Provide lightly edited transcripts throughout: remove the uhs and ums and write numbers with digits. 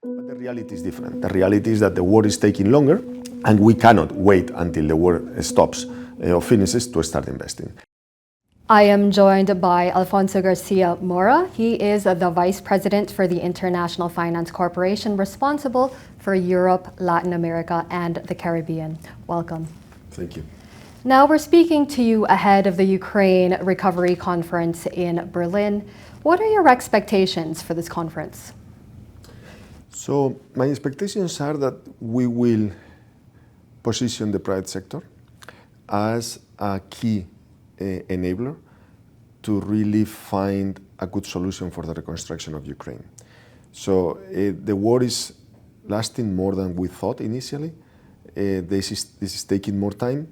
But the reality is different. The reality is that the war is taking longer, and we cannot wait until the war stops or finishes to start investing. I am joined by Alfonso Garcia Mora. He is the Vice President for the International Finance Corporation, responsible for Europe, Latin America, and the Caribbean. Welcome. Thank you. Now we're speaking to you ahead of the Ukraine Recovery Conference in Berlin. What are your expectations for this conference? So my expectations are that we will position the private sector as a key enabler to really find a good solution for the reconstruction of Ukraine. So the war is lasting more than we thought initially. This is taking more time,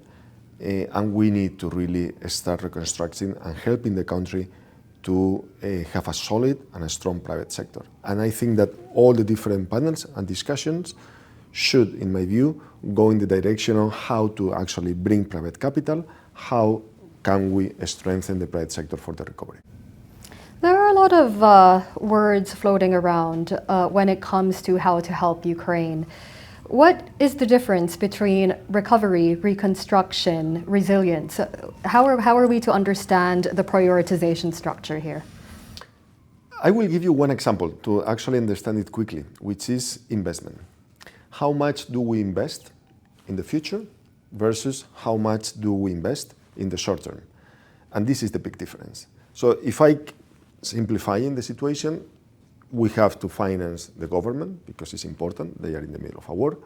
and we need to really start reconstructing and helping the country to have a solid and a strong private sector. And I think that all the different panels and discussions should, in my view, go in the direction of how to actually bring private capital, how can we strengthen the private sector for the recovery. There are a lot of words floating around when it comes to how to help Ukraine. What is the difference between recovery, reconstruction, resilience? How are we to understand the prioritization structure here? I will give you one example to actually understand it quickly, which is investment. How much do we invest in the future versus how much do we invest in the short term? And this is the big difference. So if I simplifying the situation, we have to finance the government because it's important. They are in the middle of a war.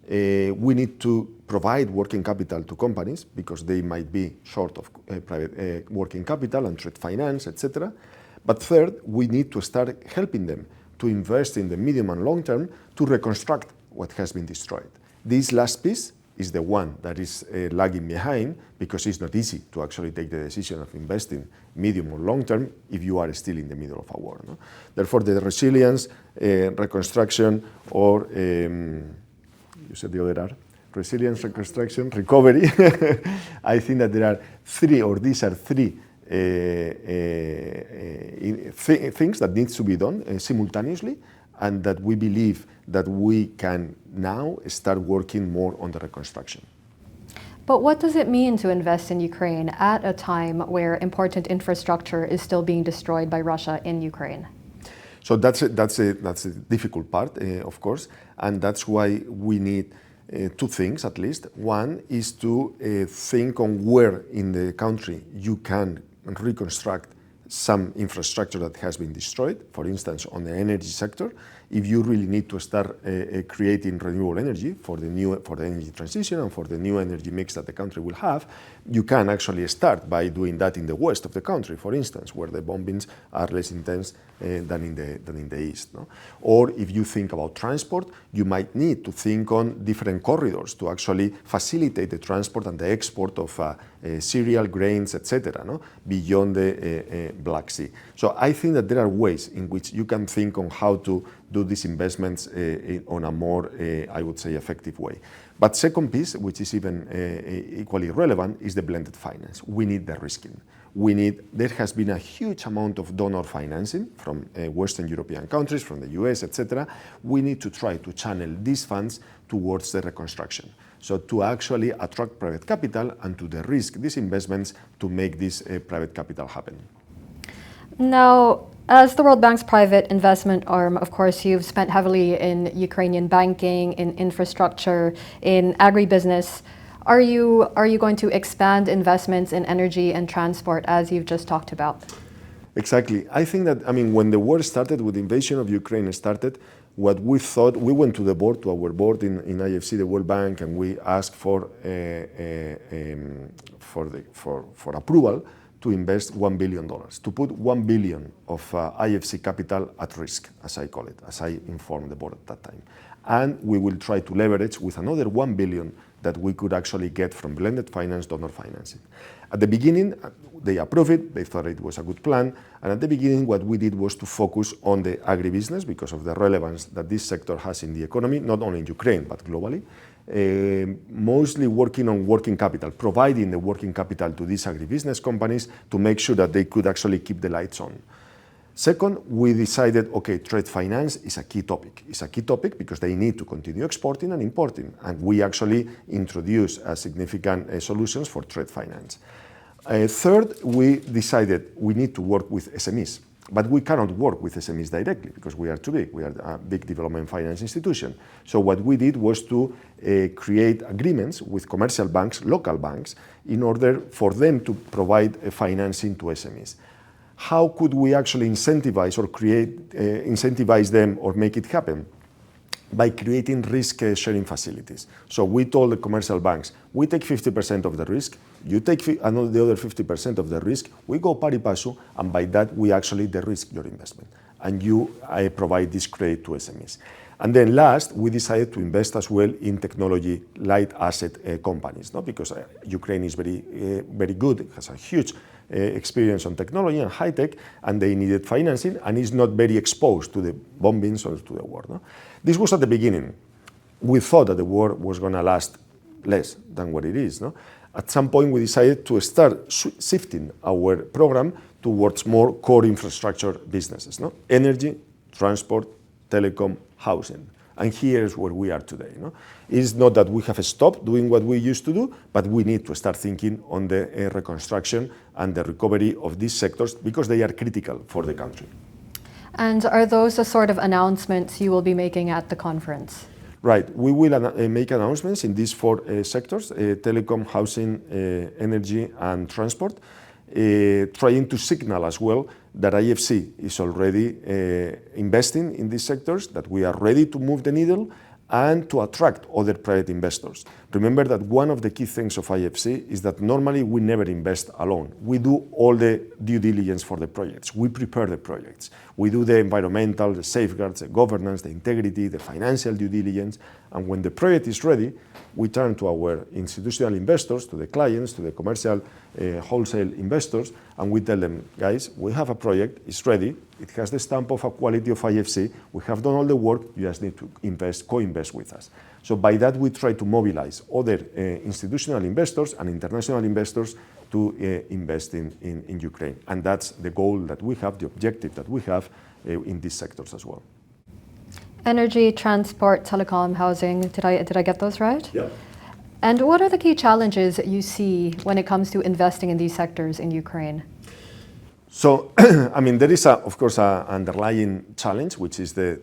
We need to provide working capital to companies because they might be short of private working capital and trade finance, etc. But third, we need to start helping them to invest in the medium and long term to reconstruct what has been destroyed. This last piece is the one that is lagging behind because it's not easy to actually take the decision of investing medium or long term if you are still in the middle of a war. No? Therefore, the resilience, reconstruction, or you said the other R, resilience, reconstruction, recovery. I think that there are these are three things that needs to be done simultaneously, and that we believe that we can now start working more on the reconstruction. But what does it mean to invest in Ukraine at a time where important infrastructure is still being destroyed by Russia in Ukraine? So that's a difficult part, of course, and that's why we need two things at least. One is to think on where in the country you can reconstruct some infrastructure that has been destroyed, for instance, on the energy sector. If you really need to start creating renewable energy for the energy transition and for the new energy mix that the country will have, you can actually start by doing that in the west of the country, for instance, where the bombings are less intense than in the east. No? Or if you think about transport, you might need to think on different corridors to actually facilitate the transport and the export of cereal, grains, etc., no? Beyond the Black Sea. So I think that there are ways in which you can think on how to do these investments on a more, I would say, effective way. But second piece, which is even equally relevant, is the blended finance. We need the risking. There has been a huge amount of donor financing from Western European countries, from the US, etc. We need to try to channel these funds towards the reconstruction. So to actually attract private capital and to de-risk these investments to make this private capital happen. Now, as the World Bank's private investment arm, of course, you've spent heavily in Ukrainian banking, in infrastructure, in agribusiness. Are you going to expand investments in energy and transport, as you've just talked about? Exactly. I think that, when the war started, with the invasion of Ukraine started, what we thought, we went to our board in IFC, the World Bank, and we asked for approval to invest $1 billion, to put $1 billion of IFC capital at risk, as I call it, as I informed the board at that time. And we will try to leverage with another $1 billion that we could actually get from blended finance, donor financing. At the beginning, they approved it, they thought it was a good plan, and at the beginning what we did was to focus on the agribusiness because of the relevance that this sector has in the economy, not only in Ukraine, but globally. Mostly working on working capital, providing the working capital to these agribusiness companies to make sure that they could actually keep the lights on. Second, we decided, okay, trade finance is a key topic. It's a key topic because they need to continue exporting and importing. And we actually introduced significant solutions for trade finance. Third, we decided we need to work with SMEs. But we cannot work with SMEs directly because we are too big. We are a big development finance institution. So what we did was to create agreements with commercial banks, local banks, in order for them to provide financing to SMEs. How could we actually incentivize or incentivize them or make it happen? By creating risk-sharing facilities. So we told the commercial banks, we take 50% of the risk, you take the other 50% of the risk, we go pari passu, and by that we actually de-risk your investment. And I provide this credit to SMEs. And then last, we decided to invest as well in technology light asset companies, no? Because Ukraine is very good, it has a huge experience on technology and high tech, and they needed financing, and is not very exposed to the bombings or to the war. No? This was at the beginning. We thought that the war was going to last less than what it is. No? At some point, we decided to start shifting our program towards more core infrastructure businesses, no? Energy, transport, telecom, housing. And here's where we are today. No? It's not that we have stopped doing what we used to do, but we need to start thinking on the reconstruction and the recovery of these sectors because they are critical for the country. And are those the sort of announcements you will be making at the conference? Right. We will make announcements in these four sectors, telecom, housing, energy, and transport, trying to signal as well that IFC is already investing in these sectors, that we are ready to move the needle and to attract other private investors. Remember that one of the key things of IFC is that normally we never invest alone. We do all the due diligence for the projects. We prepare the projects. We do the environmental, the safeguards, the governance, the integrity, the financial due diligence. And when the project is ready, we turn to our institutional investors, to the clients, to the commercial wholesale investors, and we tell them, guys, we have a project, it's ready, it has the stamp of a quality of IFC, we have done all the work, you just need to co-invest with us. So by that we try to mobilize other institutional investors and international investors to invest in Ukraine. And that's the goal that we have, the objective that we have in these sectors as well. Energy, transport, telecom, housing, did I get those right? Yeah. And what are the key challenges you see when it comes to investing in these sectors in Ukraine? So, I mean, there is, of course, an underlying challenge, which is the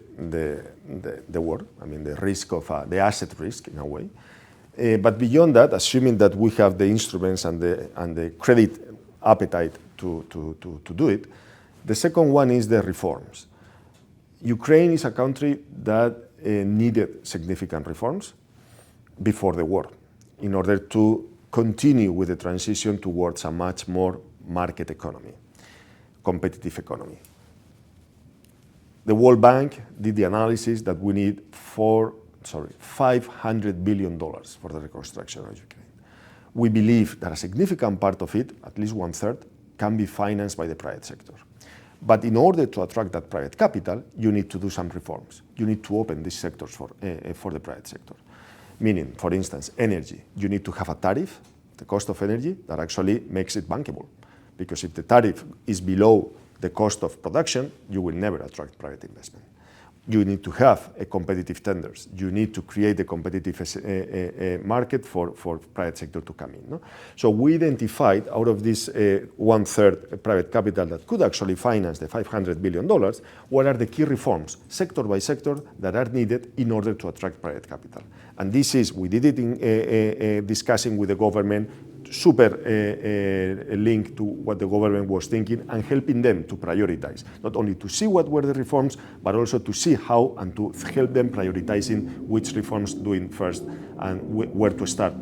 war. I mean, the risk of the asset risk in a way. But beyond that, assuming that we have the instruments and the credit appetite to do it, the second one is the reforms. Ukraine is a country that needed significant reforms before the war in order to continue with the transition towards a much more market economy, competitive economy. The World Bank did the analysis that we need $500 billion for the reconstruction of Ukraine. We believe that a significant part of it, at least 1/3, can be financed by the private sector. But in order to attract that private capital, you need to do some reforms. You need to open these sectors for the private sector. Meaning, for instance, energy. You need to have a tariff, the cost of energy, that actually makes it bankable. Because if the tariff is below the cost of production, you will never attract private investment. You need to have competitive tenders. You need to create a competitive market for private sector to come in. No? So we identified out of this 1/3 private capital that could actually finance the $500 billion, what are the key reforms, sector by sector, that are needed in order to attract private capital. And this is, we did it in discussing with the government, super linked to what the government was thinking and helping them to prioritize, not only to see what were the reforms, but also to see how and to help them prioritizing which reforms doing first and where to start.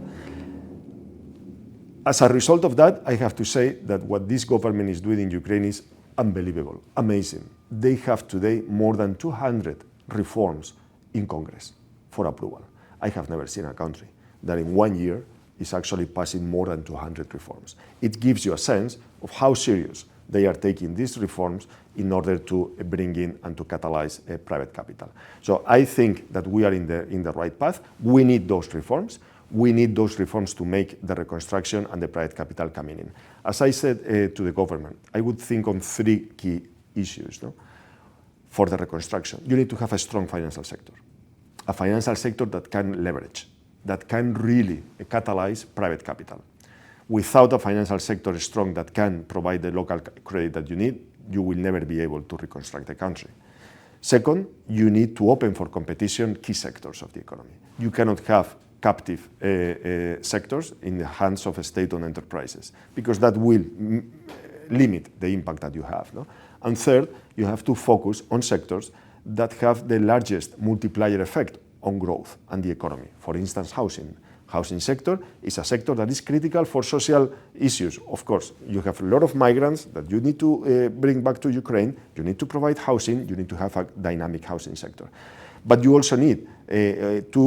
As a result of that, I have to say that what this government is doing in Ukraine is unbelievable, amazing. They have today more than 200 reforms in Congress for approval. I have never seen a country that in 1 year is actually passing more than 200 reforms. It gives you a sense of how serious they are taking these reforms in order to bring in and to catalyze private capital. So I think that we are in the right path. We need those reforms. We need those reforms to make the reconstruction and the private capital coming in. As I said to the government, I would think on 3 key issues, no? For the reconstruction. You need to have a strong financial sector, a financial sector that can leverage, that can really catalyze private capital. Without a financial sector strong that can provide the local credit that you need, you will never be able to reconstruct the country. Second, you need to open for competition key sectors of the economy. You cannot have captive sectors in the hands of state-owned enterprises, because that will limit the impact that you have, no? And third, you have to focus on sectors that have the largest multiplier effect on growth and the economy. For instance, housing. Housing sector is a sector that is critical for social issues. Of course, you have a lot of migrants that you need to bring back to Ukraine. You need to provide housing. You need to have a dynamic housing sector. But you also need to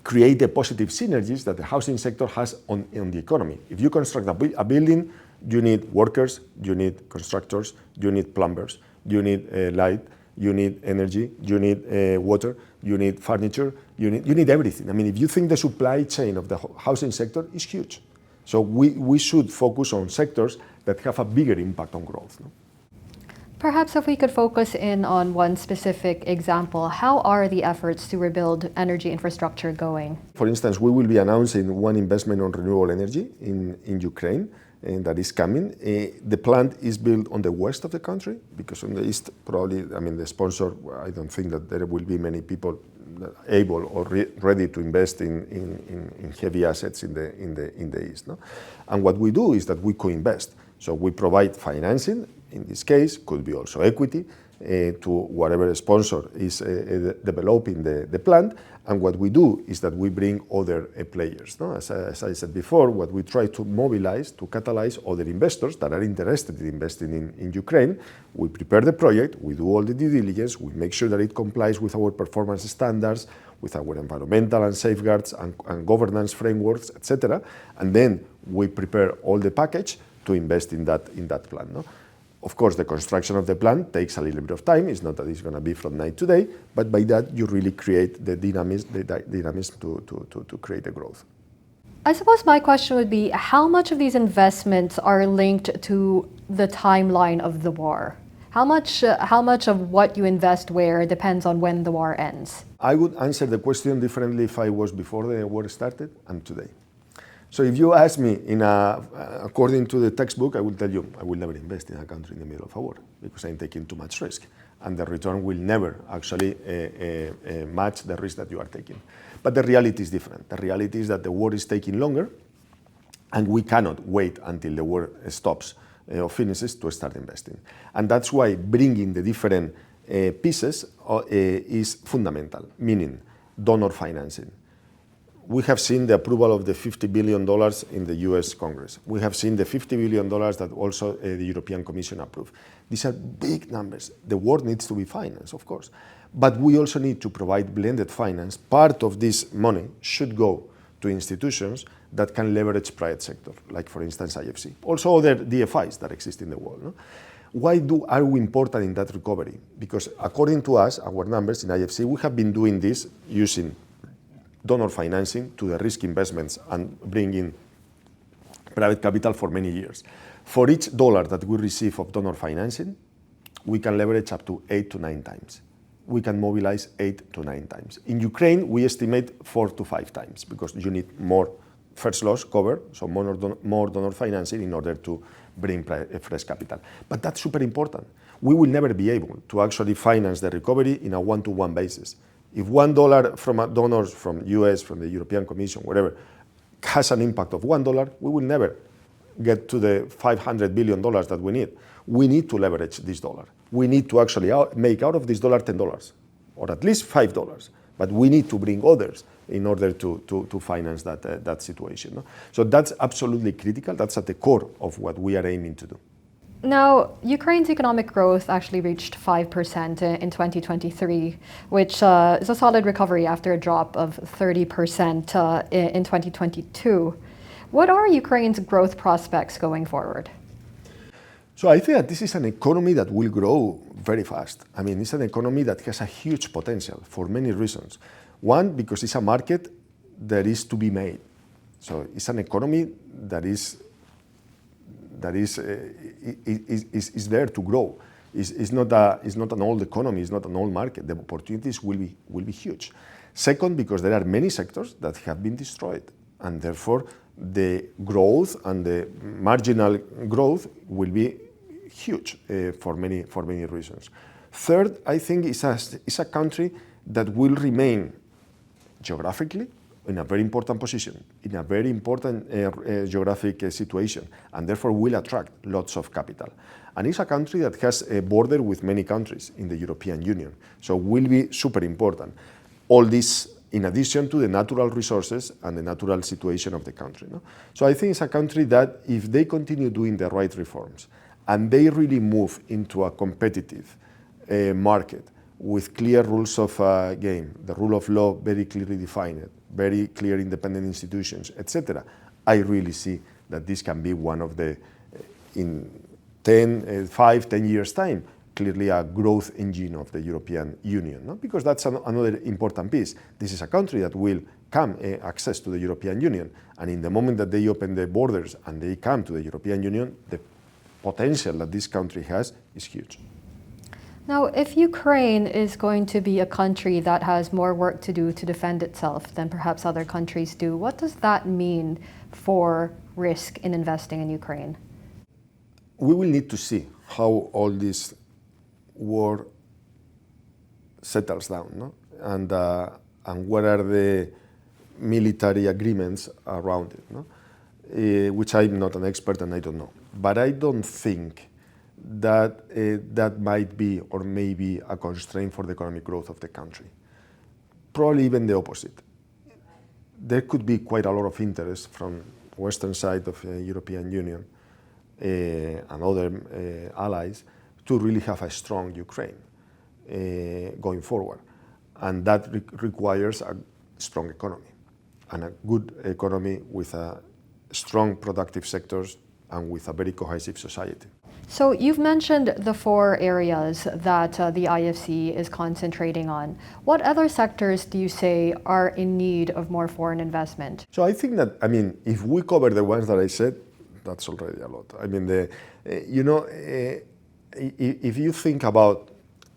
create the positive synergies that the housing sector has on the economy. If you construct a building, you need workers, you need constructors, you need plumbers, you need light, you need energy, you need water, you need furniture, you need everything. I mean, if you think the supply chain of the housing sector is huge. So we should focus on sectors that have a bigger impact on growth, no? Perhaps if we could focus in on one specific example, how are the efforts to rebuild energy infrastructure going? For instance, we will be announcing one investment on renewable energy in Ukraine, and that is coming. The plant is built on the west of the country, because on the east, probably, I mean, the sponsor, I don't think that there will be many people able or ready to invest in heavy assets in the east, no? And what we do is that we co-invest. So we provide financing. In this case, could be also equity to whatever sponsor is developing the plant. And what we do is that we bring other players, no? As I said before, what we try to mobilize, to catalyze other investors that are interested in investing in Ukraine. We prepare the project, we do all the due diligence, we make sure that it complies with our performance standards, with our environmental and safeguards and governance frameworks, etc. And then we prepare all the package to invest in that plant, no? Of course, the construction of the plant takes a little bit of time. It's not that it's going to be from night to day, but by that you really create the dynamism to create the growth. I suppose my question would be, how much of these investments are linked to the timeline of the war? How much of what you invest where depends on when the war ends? I would answer the question differently if I was before the war started and today. So if you ask me, according to the textbook, I will tell you, I will never invest in a country in the middle of a war, because I'm taking too much risk, and the return will never actually match the risk that you are taking. But the reality is different. The reality is that the war is taking longer, and we cannot wait until the war stops or finishes to start investing. And that's why bringing the different pieces is fundamental, meaning donor financing. We have seen the approval of the $50 billion in the US Congress. We have seen the $50 billion that also the European Commission approved. These are big numbers. The war needs to be financed, of course. But we also need to provide blended finance. Part of this money should go to institutions that can leverage private sector, like, for instance, IFC. Also other DFIs that exist in the world, no? Why are we important in that recovery? Because according to us, our numbers in IFC, we have been doing this using donor financing to the risk investments and bring in private capital for many years. For each dollar that we receive of donor financing, we can leverage up to 8 to 9 times. We can mobilize 8 to 9 times. In Ukraine, we estimate 4 to 5 times, because you need more first loss cover, so more donor financing in order to bring fresh capital. But that's super important. We will never be able to actually finance the recovery in a one-to-one basis. If $1 from donors from US, from the European Commission, whatever, has an impact of $1, we will never get to the $500 billion that we need. We need to leverage this dollar. We need to actually make out of this dollar $10, or at least $5. But we need to bring others in order to finance that situation, no? So that's absolutely critical. That's at the core of what we are aiming to do. Now, Ukraine's economic growth actually reached 5% in 2023, which is a solid recovery after a drop of 30% in 2022. What are Ukraine's growth prospects going forward? So I think that this is an economy that will grow very fast. I mean, it's an economy that has a huge potential for many reasons. One, because it's a market that is to be made. So it's an economy that that is there to grow. It's not an old economy, it's not an old market. The opportunities will be huge. Second, because there are many sectors that have been destroyed, and therefore the growth and the marginal growth will be huge for many reasons. Third, I think it's a country that will remain geographically in a very important position, in a very important geographic situation, and therefore will attract lots of capital. And it's a country that has a border with many countries in the European Union, so will be super important. All this in addition to the natural resources and the natural situation of the country. No? So I think it's a country that if they continue doing the right reforms and they really move into a competitive market with clear rules of game, the rule of law very clearly defined, very clear independent institutions, etc., I really see that this can be one of the, in 5-10 years' time, clearly a growth engine of the European Union, no? Because that's another important piece. This is a country that will come access to the European Union, and in the moment that they open the borders and they come to the European Union, the potential that this country has is huge. Now, if Ukraine is going to be a country that has more work to do to defend itself than perhaps other countries do, what does that mean for risk in investing in Ukraine? We will need to see how all this war settles down, no? And what are the military agreements around it, no? Which I'm not an expert and I don't know. But I don't think that that might be or may be a constraint for the economic growth of the country. Probably even the opposite. There could be quite a lot of interest from the western side of the European Union and other allies to really have a strong Ukraine going forward. And that requires a strong economy and a good economy with a strong productive sectors and with a very cohesive society. So you've mentioned the 4 areas that the IFC is concentrating on. What other sectors do you say are in need of more foreign investment? So I think that, I mean, if we cover the ones that I said, that's already a lot. I mean, if you think about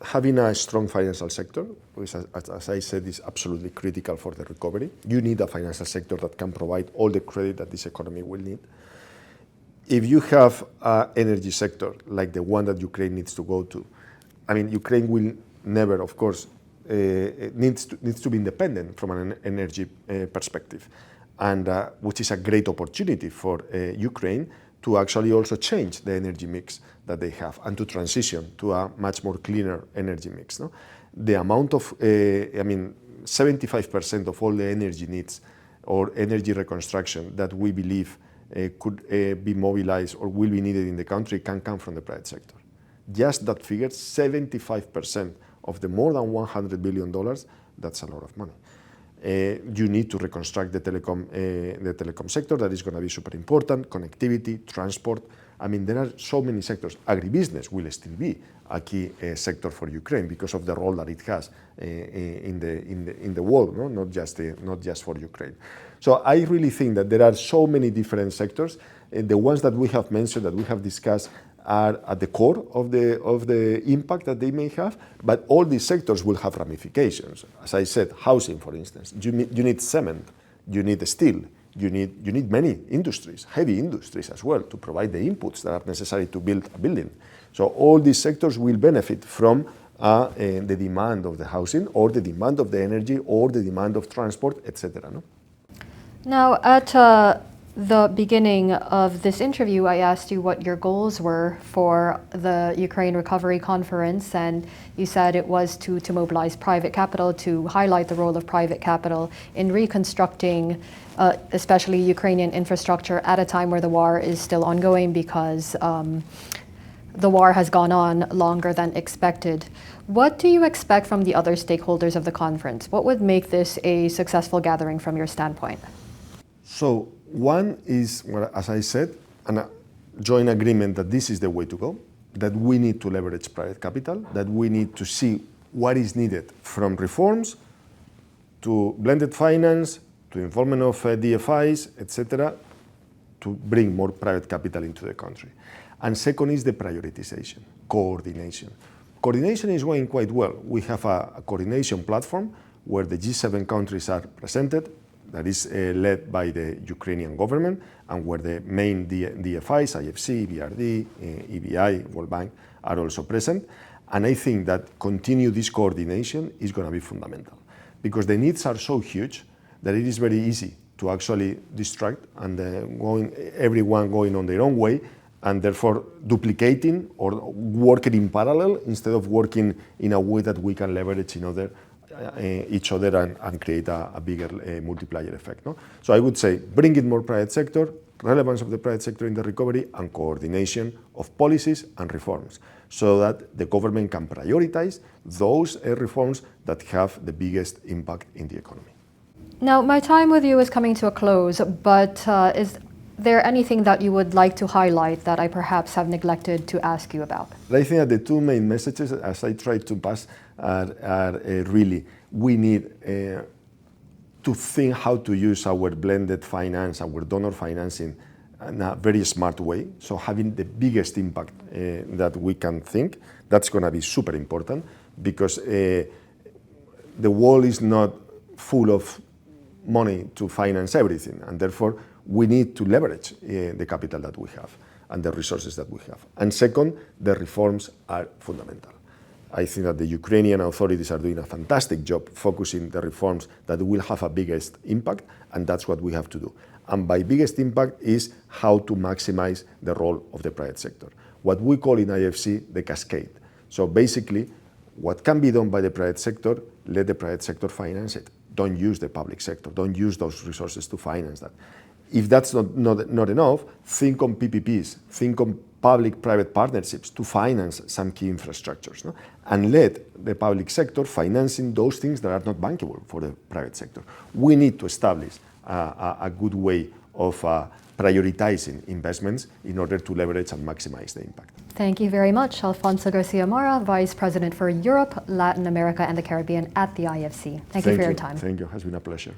having a strong financial sector, which as I said is absolutely critical for the recovery, you need a financial sector that can provide all the credit that this economy will need. If you have an energy sector like the one that Ukraine needs to go to, I mean, Ukraine will never, of course, needs to be independent from an energy perspective, and which is a great opportunity for Ukraine to actually also change the energy mix that they have and to transition to a much more cleaner energy mix. No? The amount of, 75% of all the energy needs or energy reconstruction that we believe could be mobilized or will be needed in the country can come from the private sector. Just that figure, 75% of the more than $100 billion, that's a lot of money. You need to reconstruct the telecom sector. That is going to be super important. Connectivity, transport. I mean, there are so many sectors. Agribusiness will still be a key sector for Ukraine because of the role that it has in the world, no? not just for Ukraine. So I really think that there are so many different sectors. The ones that we have mentioned, that we have discussed, are at the core of the impact that they may have, but all these sectors will have ramifications. As I said, housing, for instance, you need cement, you need steel, you need many industries, heavy industries as well, to provide the inputs that are necessary to build a building. So all these sectors will benefit from the demand of the housing, or the demand of the energy, or the demand of transport, etc. No? Now, at the beginning of this interview, I asked you what your goals were for the Ukraine Recovery Conference, and you said it was to mobilize private capital, to highlight the role of private capital in reconstructing especially Ukrainian infrastructure at a time where the war is still ongoing, because the war has gone on longer than expected. What do you expect from the other stakeholders of the conference? What would make this a successful gathering from your standpoint? So one is, well, as I said, a joint agreement that this is the way to go, that we need to leverage private capital, that we need to see what is needed from reforms to blended finance, to involvement of DFIs, etc., to bring more private capital into the country. And second is the prioritization, coordination. Coordination is going quite well. We have a coordination platform where the G7 countries are presented, that is led by the Ukrainian government, and where the main DFIs, IFC, BRD, EBI, World Bank, are also present. And I think that continue this coordination is going to be fundamental, because the needs are so huge that it is very easy to actually distract and everyone going on their own way, and therefore duplicating or working in parallel instead of working in a way that we can leverage each other and create a bigger multiplier effect. No? So I would say bring in more private sector, relevance of the private sector in the recovery, and coordination of policies and reforms, so that the government can prioritize those reforms that have the biggest impact in the economy. Now, my time with you is coming to a close, but is there anything that you would like to highlight that I perhaps have neglected to ask you about? I think that the two main messages, as I tried to pass, are really, we need to think how to use our blended finance, our donor financing, in a very smart way. So having the biggest impact that we can think, that's going to be super important, because the world is not full of money to finance everything, and therefore we need to leverage the capital that we have and the resources that we have. And second, the reforms are fundamental. I think that the Ukrainian authorities are doing a fantastic job focusing the reforms that will have a biggest impact, and that's what we have to do. And by biggest impact is how to maximize the role of the private sector. What we call in IFC the cascade. So basically, what can be done by the private sector, let the private sector finance it. Don't use the public sector. Don't use those resources to finance that. If that's not enough, think on PPPs, think on public-private partnerships to finance some key infrastructures, no? And let the public sector financing those things that are not bankable for the private sector. We need to establish a good way of prioritizing investments in order to leverage and maximize the impact. Thank you very much, Alfonso Garcia Mora, Vice President for Europe, Latin America, and the Caribbean at the IFC. Thank you for your time. Thank you. It has been a pleasure.